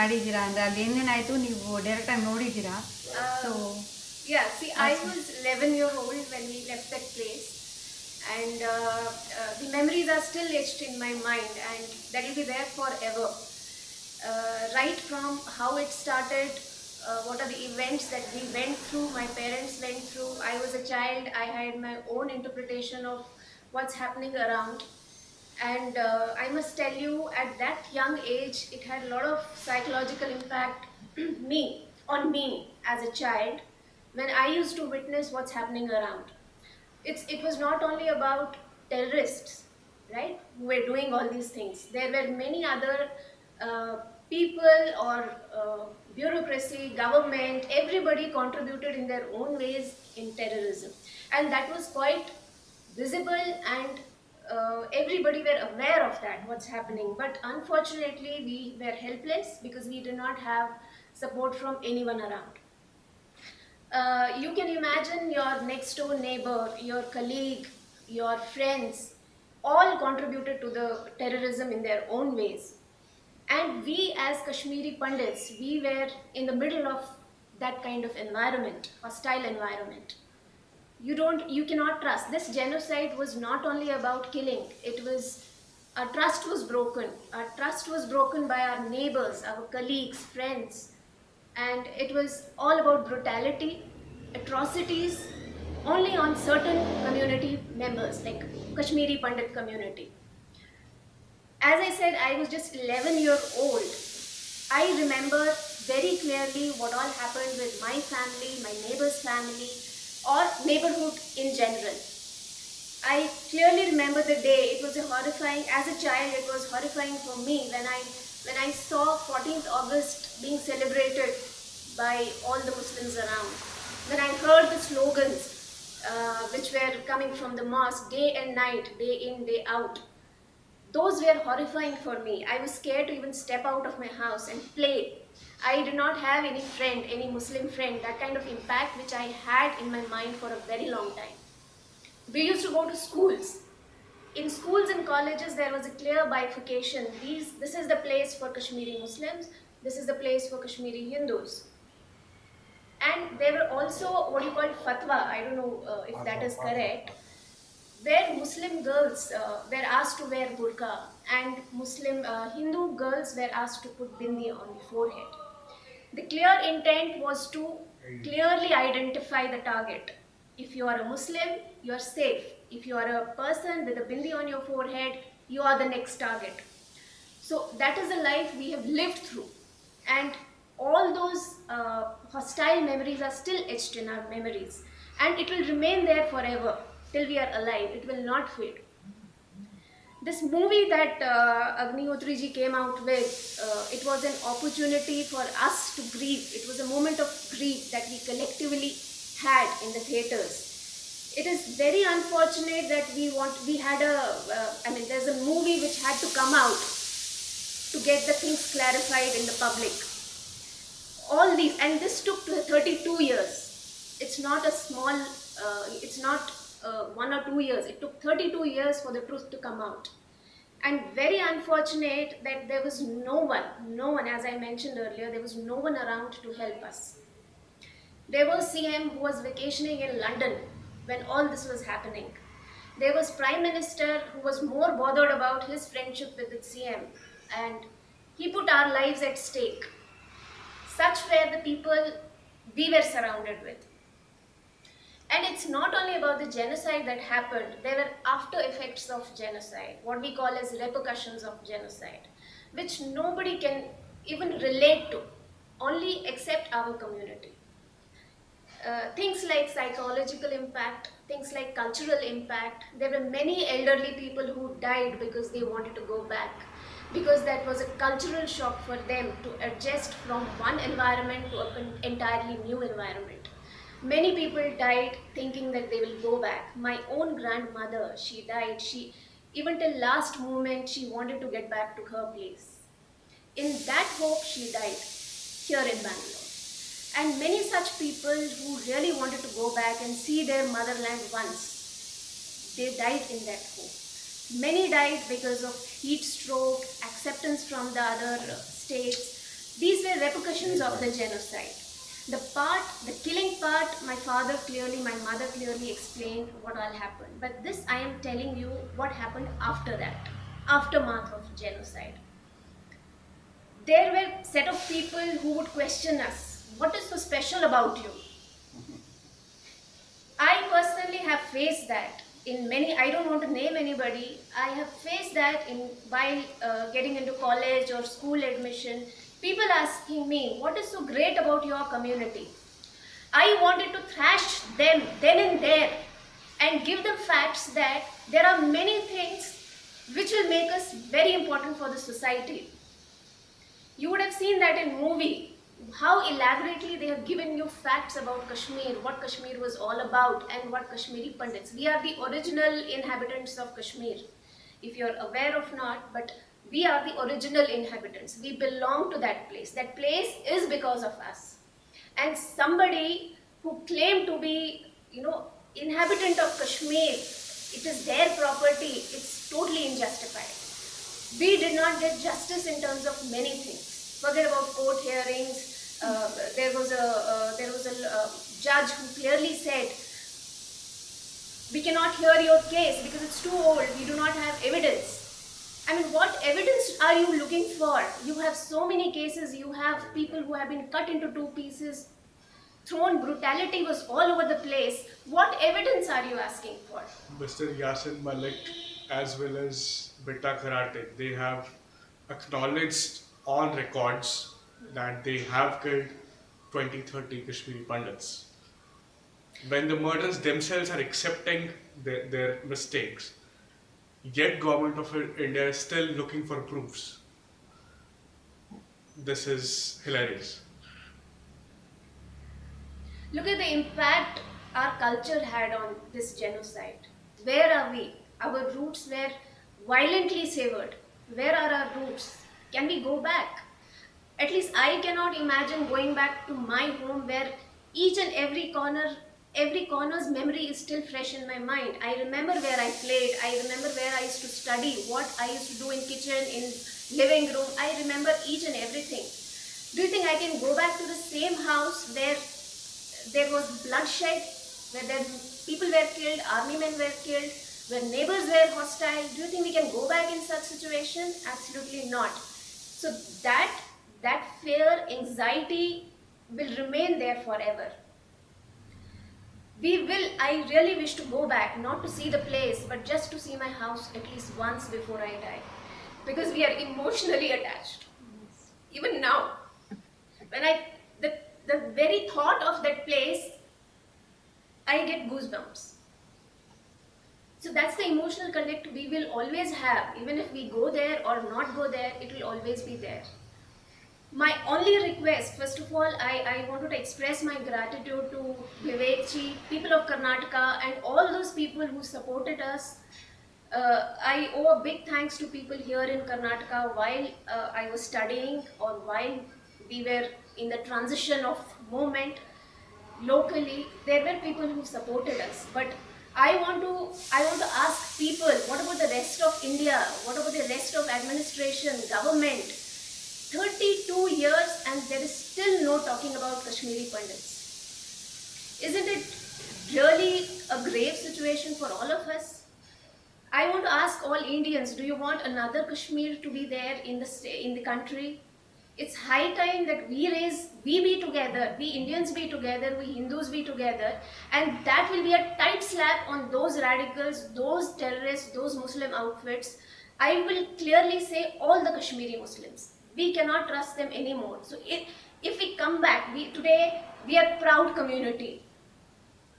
ಮಾಡಿದ್ದೀರಾ ಅಂದರೆ ಅಲ್ಲಿ ಏನೇನಾಯಿತು ನೀವು ಡೈರೆಕ್ಟಾಗಿ ನೋಡಿದ್ದೀರಾ? So yeah, see, I was 11-year-old when we left that place, and the memories are still etched in my mind, and that will be there forever. Right from how it started, what are the events that we went through, my parents went through. I was a child, I had my own interpretation of what's happening around. And I must tell you, at that young age, it had a lot of psychological impact on me as a child, when I used to witness what's happening around. It was not only about terrorists, right, who were doing all these things. There were many other people or bureaucracy, government, everybody contributed in their own ways in terrorism. And that was quite visible, and everybody were aware of that, what's happening. But unfortunately, we were helpless because we did not have support from anyone around. You can imagine your next door neighbor, your colleague, your friends, all contributed to the terrorism in their own ways. And we as Kashmiri Pandits, we were in the middle of that kind of environment, hostile environment. You cannot trust. This genocide was not only about killing, it was, our trust was broken. Our trust was broken by our neighbors, our colleagues, friends. And it was all about brutality, atrocities, only on certain community members, like Kashmiri Pandit community. As I said, I was just 11-year-old. I remember very clearly what all happened with my family, my neighbor's family, or neighborhood in general. I clearly remember the day. It was a horrifying, as a child, it was horrifying for me when I saw 14th August being celebrated by all the Muslims around. When I heard the slogans which were coming from the mosque day and night, day in, day out, those were horrifying for me. I was scared to even step out of my house and play. I did not have any friend, any Muslim friend, that kind of impact which I had in my mind for a very long time. We used to go to schools. In schools and colleges, there was a clear bifurcation. This is the place for Kashmiri Muslims, this is the place for Kashmiri Hindus. And there were also what you call fatwa, I don't know if that is correct, where Muslim girls were asked to wear burqa, and Muslim Hindu girls were asked to put bindi on the forehead. The clear intent was to clearly identify the target. If you are a Muslim, you are safe. If you are a person with a bindi on your forehead, you are the next target. So that is the life we have lived through. And all those hostile memories are still etched in our memories. And it will remain there forever, till we are alive. It will not fade. This movie that Agnihotri ji came out with, it was an opportunity for us to grieve. It was a moment of grief that we collectively had in the theatres. It is very unfortunate that there's a movie which had to come out to get the things clarified in the public. All these, and this took 32 years. It's not a small, it's not 1 or 2 years. It took 32 years for the truth to come out. And very unfortunate that there was no one, as I mentioned earlier, there was no one around to help us. There was CM who was vacationing in London when all this was happening. There was Prime Minister who was more bothered about his friendship with the CM, and he put our lives at stake. Such were the people we were surrounded with. And it's not only about the genocide that happened, there were after effects of genocide, what we call as repercussions of genocide, which nobody can even relate to, only except our community. Things like psychological impact, things like cultural impact. There were many elderly people who died because they wanted to go back, because that was a cultural shock for them to adjust from one environment to an entirely new environment. Many people died thinking that they will go back. My own grandmother, she died. Even till last moment, she wanted to get back to her place. In that hope, she died here in Bangalore. And many such people who really wanted to go back and see their motherland once, they died in that hope. Many died because of heat stroke, acceptance from the other states, These were repercussions of the genocide. The killing part, my father clearly, my mother clearly explained what all happened. But this I am telling you what happened after that, aftermath of genocide. There were a set of people who would question us. What is so special about you? I personally have faced that in many, I don't want to name anybody, I have faced that while getting into college or school admission, people asking me, what is so great about your community? I wanted to thrash them then and there and give them facts that there are many things which will make us very important for the society. You would have seen that in movie, how elaborately they have given you facts about Kashmir, what Kashmir was all about, and what Kashmiri Pandits. We are the original inhabitants of Kashmir, if you're aware of not, but we are the original inhabitants. We belong to that place. That place is because of us. And somebody who claimed to be, inhabitant of Kashmir, it is their property, it's totally unjustified. We did not get justice in terms of many things. Forget about court hearings. There was a judge who clearly said, we cannot hear your case because it's too old. We do not have evidence. I mean, what evidence are you looking for? You have so many cases. You have people who have been cut into two pieces, thrown, brutality was all over the place. What evidence are you asking for? Mr. Yasin Malik as well as Betta Karate, they have acknowledged on records that they have killed 20-30 Kashmiri Pandits. When the murderers themselves are accepting their mistakes, yet government of India is still looking for proofs. This is hilarious. Look at the impact our culture had on this genocide. Where are we? Our roots were violently severed. Where are our roots? Can we go back? At least I cannot imagine going back to my home where each and every corner's memory is still fresh in my mind. I remember where I played. I remember where I used to study, what I used to do in kitchen, in living room. I remember each and everything. Do you think I can go back to the same house where there was bloodshed, where people were killed, army men were killed, where neighbors were hostile? Do you think we can go back in such situation? Absolutely not. So that fear, anxiety will remain there forever. I really wish to go back, not to see the place, but just to see my house at least once before I die. Because we are emotionally attached. Even now. When the very thought of that place, I get goosebumps. So that's the emotional connect we will always have. Even if we go there or not go there, it will always be there. My only request, first of all, I wanted to express my gratitude to Vivek ji, people of Karnataka, and all those people who supported us. I owe a big thanks to people here in Karnataka while I was studying or while we were in the transition of moment locally. There were people who supported us, but I want to ask people, what about the rest of India? What about the rest of administration, government? 32 years and there is still no talking about Kashmiri Pandits. Isn't it really a grave situation for all of us? I want to ask all Indians, do you want another Kashmir to be there in the country? It's high time that we be together, we Indians be together, we Hindus be together, and that will be a tight slap on those radicals, those terrorists, those Muslim outfits. I will clearly say all the Kashmiri Muslims. We cannot trust them anymore. So if we come back, today we are a proud community.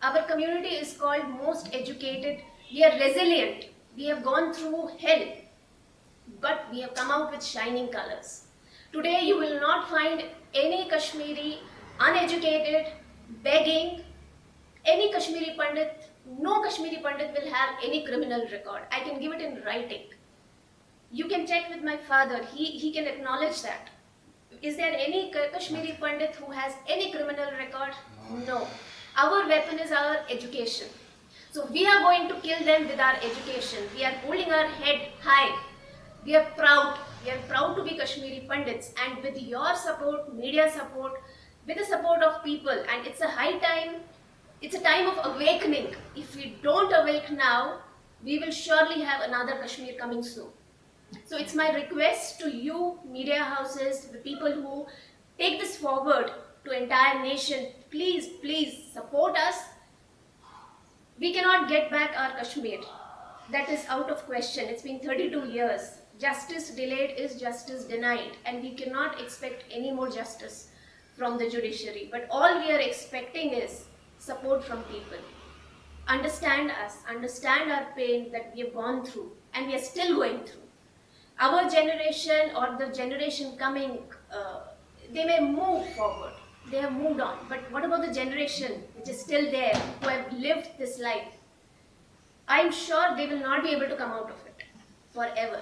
Our community is called most educated. We are resilient. We have gone through hell, but we have come out with shining colors. Today you will not find any Kashmiri uneducated, begging, any Kashmiri Pandit, no Kashmiri Pandit will have any criminal record. I can give it in writing. You can check with my father, he can acknowledge that. Is there any Kashmiri Pandit who has any criminal record? No. Our weapon is our education. So we are going to kill them with our education. We are holding our head high. We are proud. We are proud to be Kashmiri Pandits, and with your support, media support, with the support of people, and it's a high time, it's a time of awakening. If we don't awake now, we will surely have another Kashmir coming soon. So it's my request to you, media houses, the people who take this forward to entire nation, please, please support us. We cannot get back our Kashmir. That is out of question. It's been 32 years. Justice delayed is justice denied, and we cannot expect any more justice from the judiciary. But all we are expecting is support from people. Understand us, understand our pain that we have gone through, and we are still going through. Our generation or the generation coming, they may move forward. They have moved on. But what about the generation which is still there, who have lived this life? I'm sure they will not be able to come out of it forever.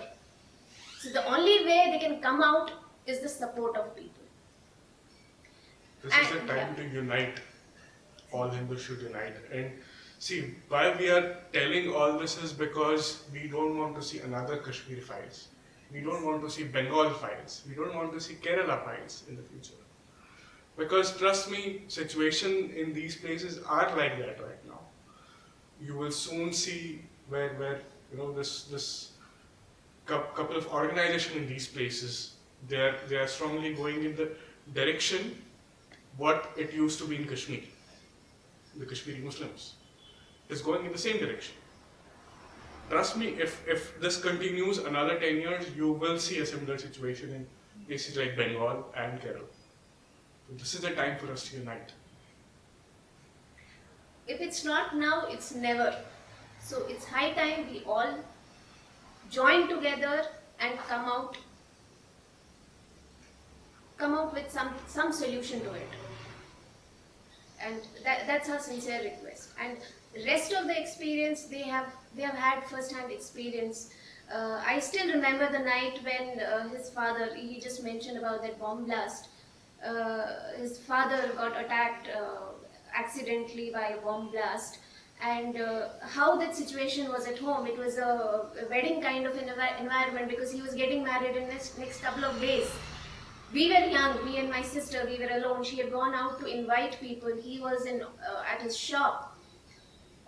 So the only way they can come out is the support of people. This is the time to unite. All Hindus should unite. And see, why we are telling all this is because we don't want to see another Kashmir Files. We don't want to see Bengal Files. We don't want to see Kerala Files in the future. Because trust me, situation in these places are like that right now. You will soon see where this couple of organizations in these places, they are strongly going in the direction what it used to be in Kashmir. The Kashmiri Muslims is going in the same direction. Trust me, if this continues another 10 years, you will see a similar situation in places like Bengal and Kerala. So this is the time for us to unite. If it's not now, it's never. So it's high time we all join together and come out with some solution to it. And that's our sincere request. And the rest of the experience, they have had first-hand experience. I still remember the night when his father, he just mentioned about that bomb blast. His father got attacked accidentally by a bomb blast, and how that situation was at home. It was a wedding kind of environment because he was getting married in next couple of days. We were young, me and my sister, we were alone. She had gone out to invite people. He was at his shop.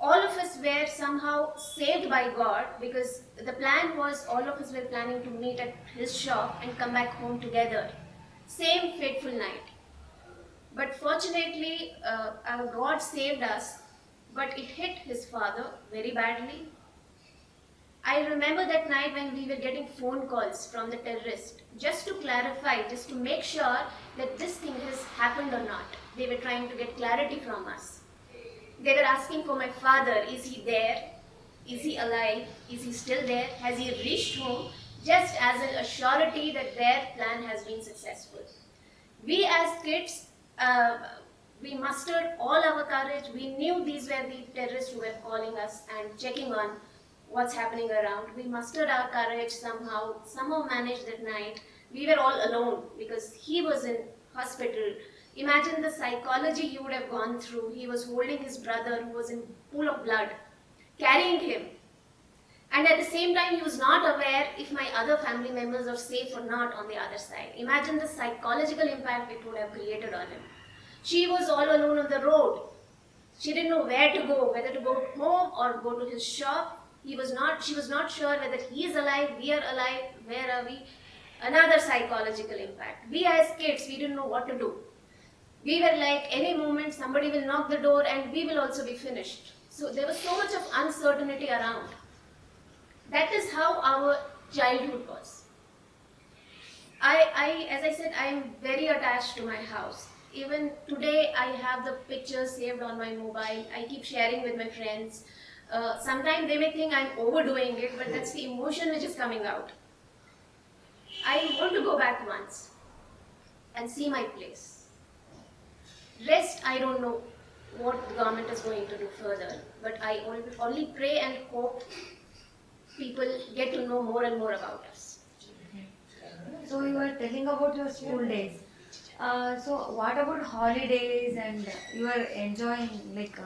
All of us were somehow saved by God, because the plan was all of us were planning to meet at his shop and come back home together. Same fateful night. But fortunately, our God saved us, but it hit his father very badly. I remember that night when we were getting phone calls from the terrorist, just to clarify, just to make sure that this thing has happened or not. They were trying to get clarity from us. They were asking for my father, is he there? Is he alive? Is he still there? Has he reached home? Just as a surety that their plan has been successful. We as kids, we mustered all our courage. We knew these were the terrorists who were calling us and checking on what's happening around. We mustered our courage somehow managed that night. We were all alone because he was in hospital. Imagine the psychology he would have gone through. He was holding his brother who was in a pool of blood, carrying him. And at the same time, he was not aware if my other family members are safe or not on the other side. Imagine the psychological impact it would have created on him. She was all alone on the road. She didn't know where to go, whether to go home or go to his shop. She was not sure whether he is alive, we are alive, where are we? Another psychological impact. We as kids, we didn't know what to do. We were like, any moment somebody will knock the door and we will also be finished. So there was so much of uncertainty around. That is how our childhood was. As I said, I am very attached to my house. Even today, I have the pictures saved on my mobile. I keep sharing with my friends. Sometimes they may think I'm overdoing it, but that's the emotion which is coming out. I want to go back once and see my place. Rest, I don't know what the government is going to do further, but I only pray and hope people get to know more and more about us. So you were telling about your school days. So what about holidays, and you are enjoying like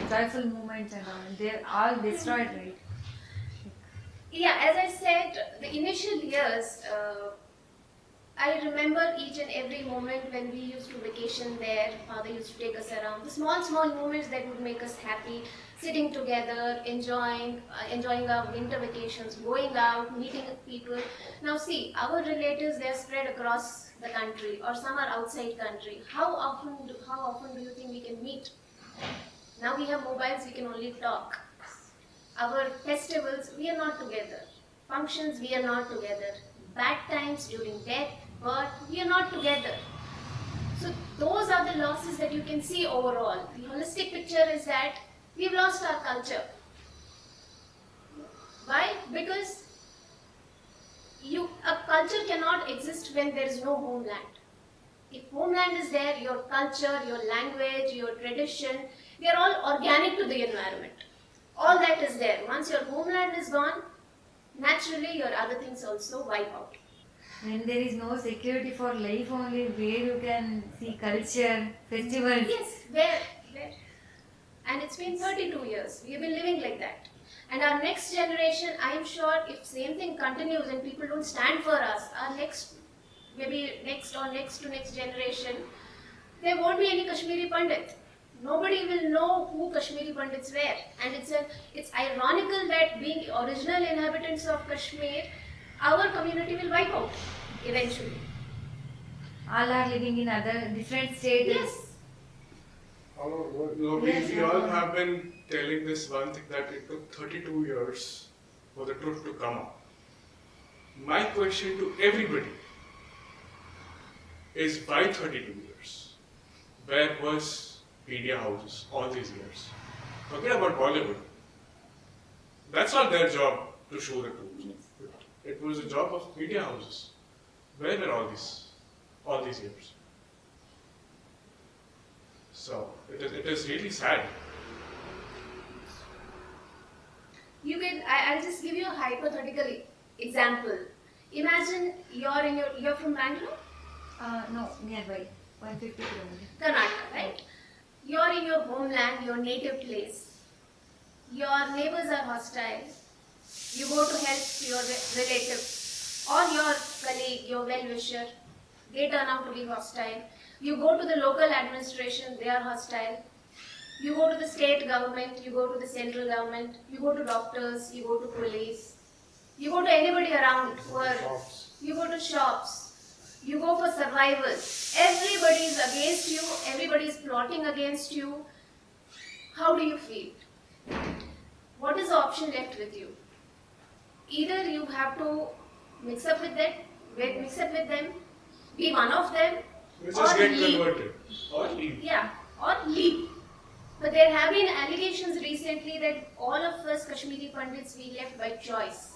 joyful moments and all? They're all destroyed, right? Yeah, as I said, the initial years, I remember each and every moment when we used to vacation there. Father used to take us around. The small, small moments that would make us happy, sitting together, enjoying our winter vacations, going out, meeting people. Now see, our relatives, they are spread across the country, or some are outside country. How often do you think we can meet? Now we have mobiles, we can only talk. Our festivals, we are not together. Functions, we are not together. Bad times during death, birth, we are not together. So those are the losses that you can see overall. The holistic picture is that we've lost our culture. Why? Because a culture cannot exist when there is no homeland. If homeland is there, your culture, your language, your tradition, they are all organic to the environment. All that is there. Once your homeland is gone, naturally your other things also wipe out. When there is no security for life only, where you can see culture, festivals. Yes, where? And it's been 32 years. We have been living like that. And our next generation, I am sure if same thing continues and people don't stand for us, our next, maybe next or next to next generation, there won't be any Kashmiri Pandit. Nobody will know who Kashmiri Pandits were. And it's ironical that being original inhabitants of Kashmir, our community will wipe out eventually. All are living in other different states. Yes. We all have been telling this one thing, that it took 32 years for the truth to come up. My question to everybody is, why 32 years? Where was media houses all these years? Forget about Bollywood. That's not their job to show the truth. It was the job of media houses. Where were all these years? So it is really sad. I'll just give you a hypothetical example. Imagine you're from Bangalore? No, nearby, 150 kilometers. Karnataka, right? You're in your homeland, your native place. Your neighbors are hostile. You go to help your relative or your colleague, your well-wisher. They turn out to be hostile. You go to the local administration, they are hostile. You go to the state government, you go to the central government, you go to doctors, you go to police, you go to anybody around. You go to shops, you go for survival. Everybody is against you, everybody is plotting against you. How do you feel? What is the option left with you? Either you have to mix up with them, be one of them, You or just get leave. converted or leave. Yeah, or leave. But there have been allegations recently that all of us Kashmiri Pandits, we left by choice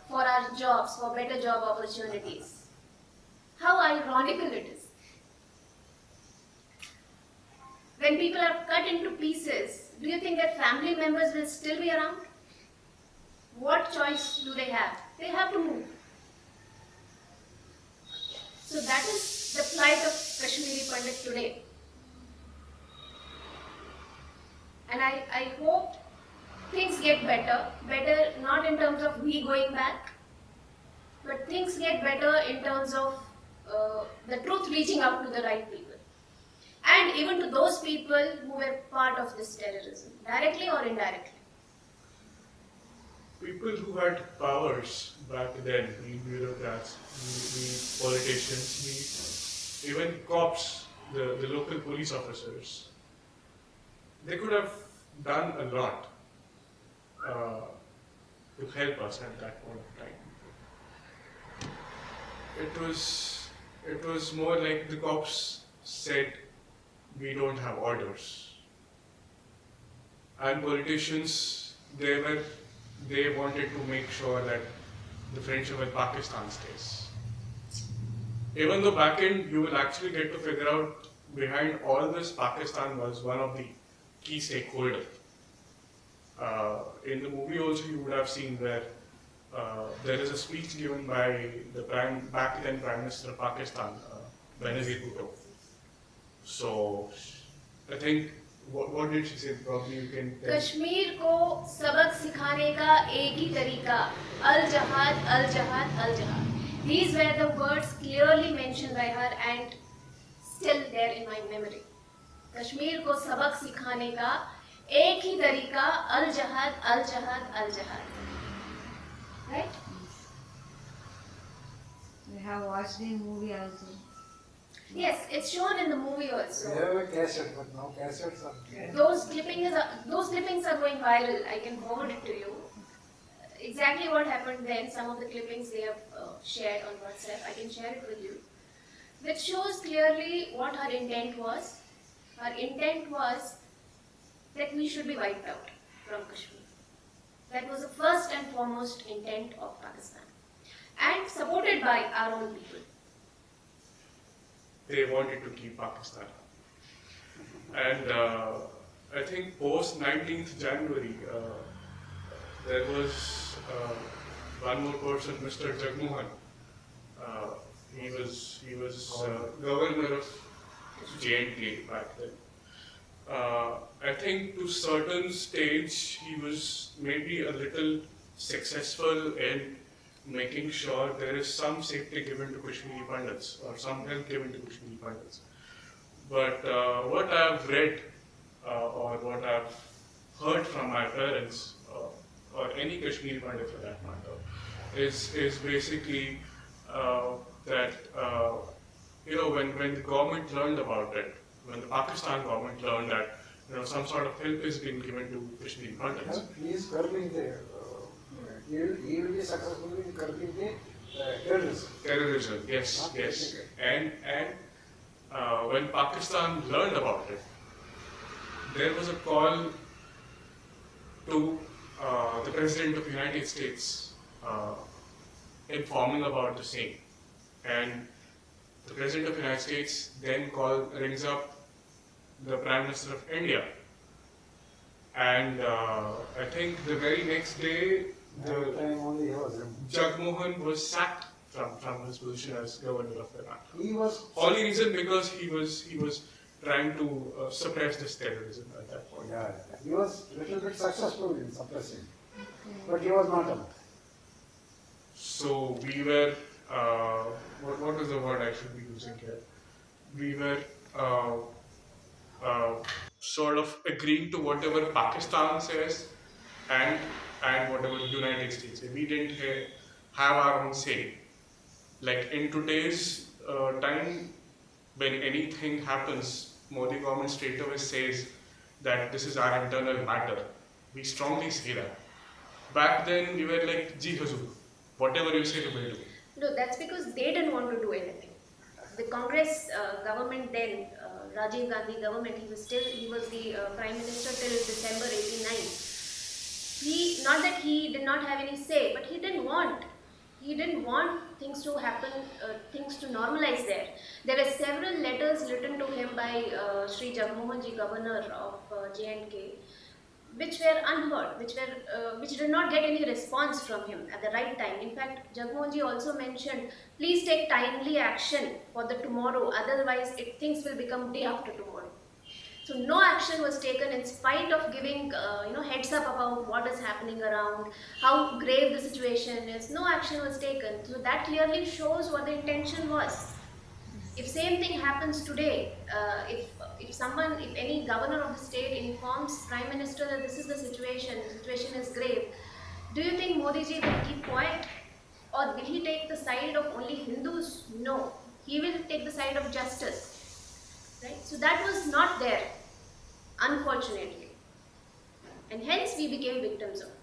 for our jobs, for better job opportunities. How ironical it is. When people are cut into pieces, do you think that family members will still be around? What choice do they have? They have to move. So that is the plight of Kashmiri Pandit today. And I hope things get better not in terms of we going back, but things get better in terms of the truth reaching out to the right people. And even to those people who were part of this terrorism, directly or indirectly. People who had powers back then, we bureaucrats, we politicians, we even cops, the local police officers, they could have done a lot to help us at that point of time. It was more like the cops said, we don't have orders. And politicians, they wanted to make sure that the friendship with Pakistan stays. Even though back end, you will actually get to figure out behind all this, Pakistan was one of the key stakeholders. In the movie also you would have seen where there is a speech given by the back then Prime Minister of Pakistan, Benazir Bhutto. So I think what did she say? Probably you can tell. Kashmir को सबक सिखाने का एक ही तरीका, अल जहाद अल जहाद अल जहाद. These were the words clearly mentioned by her and still there in my memory. Kashmir को सबक सिखाने का एक ही तरीका, अल जहाद अल जहाद अल जहाद. Right? We have watched in movie also. Yes, it's shown in the movie We also. have a cassette, but now cassettes are gone. Those clippings are going viral. I can forward it to you. Exactly what happened then. Some of the clippings they have shared on WhatsApp. I can share it with you. Which shows clearly what her intent was. Her intent was that we should be wiped out from Kashmir. That was the first and foremost intent of Pakistan, and supported by our own people. They wanted to keep Pakistan. And I think post 19th January, there was one more person, Mr. Jagmohan. He was governor of J&K back then. I think to certain stage he was maybe a little successful in making sure there is some safety given to Kashmiri Pandits or some help given to Kashmiri Pandits. But what I've read or what I've heard from my parents or any Kashmiri Pandit for that matter is basically that when the government learned about it, when the Pakistan government learned that some sort of help is being given to Kashmiri Pandits. He is curbing the. He will be successful in curbing the terrorism. Terrorism, yes, yes. And when Pakistan learned about it, there was a call to the President of the United States informing about the same. And the President of the United States then rings up the Prime Minister of India. And I think the very next day, That time only he was removed. Jagmohan was sacked from his position as governor of the country. He was Only reason because he was trying to suppress this terrorism at that point. he was little bit successful in suppressing, but he was not allowed. So we were what is the word I should be using here? We were sort of agreeing to whatever Pakistan says and whatever the United States says. We didn't have our own say. Like in today's time, when anything happens, Modi government straight away says that this is our internal matter. We strongly say that. Back then, we were like, Ji Hazur, whatever you say, we will do. No, that's because they didn't want to do anything. The Congress government then, Rajiv Gandhi government, he was the Prime Minister till December 89. Not that he did not have any say, but he didn't want things to happen, things to normalize there. There were several letters written to him by Sri Jagmohan Ji, governor of J&K, which were unheard, which did not get any response from him at the right time. In fact, Jagmohan Ji also mentioned, please take timely action for the tomorrow, otherwise things will become day after tomorrow. So no action was taken in spite of giving heads up about what is happening around, how grave the situation is. No action was taken. So that clearly shows what the intention was. If same thing happens today, if any governor of the state informs Prime Minister that this is the situation is grave, do you think Modi ji will keep quiet? Or will he take the side of only Hindus? No. He will take the side of justice. Right? So that was not there, unfortunately. And hence we became victims of it.